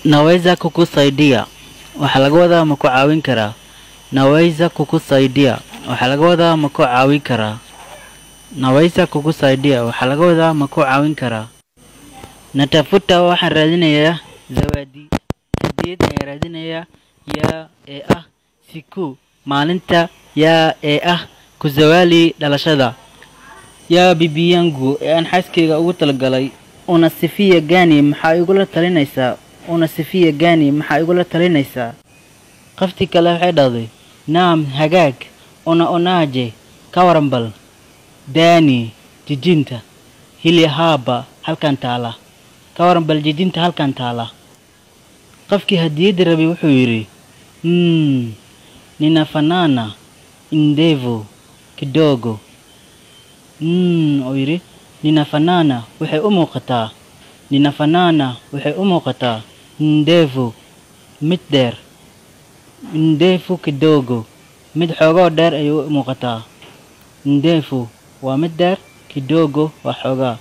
Naweza kukusaidia waxaa laga wadaa ma ku caawin karaa. Naweza kukusaidia waxaa laga wadaa ma ku caawin karaa. Naweza kukusaidia waxaa laga wadaa ma ku caawin karaa. Natafuta waxaan raadinayaa zawadi. Hadiyad ayaan raadinayaa yaa ee ah siku maalinta yaa ee ah kuzawali dhalashada. Yaa bibi yangu aan xaaskeyga ugu talagalay unasifia gani maxaa igula talinaysaa. Unasifia gani maxaa igula talinaysaa. Qofti kale waxay dhahday naam hagaag onaje ka waran bal dani jijinta hili haba halkan taala ka waran bal jijinta halkan taala. Qofkii hadiyada rabay wuxuu yiri ninafanana ndevu kidogo. Oo yiri ninafanana waxay u muuqataa. Ninafanana waxay u muuqataa ndevu mid dheer. Ndevu kidogo mid xoogaa dheer ay u muuqataa. Ndevu waa mid dheer kidogo waa xoogaa.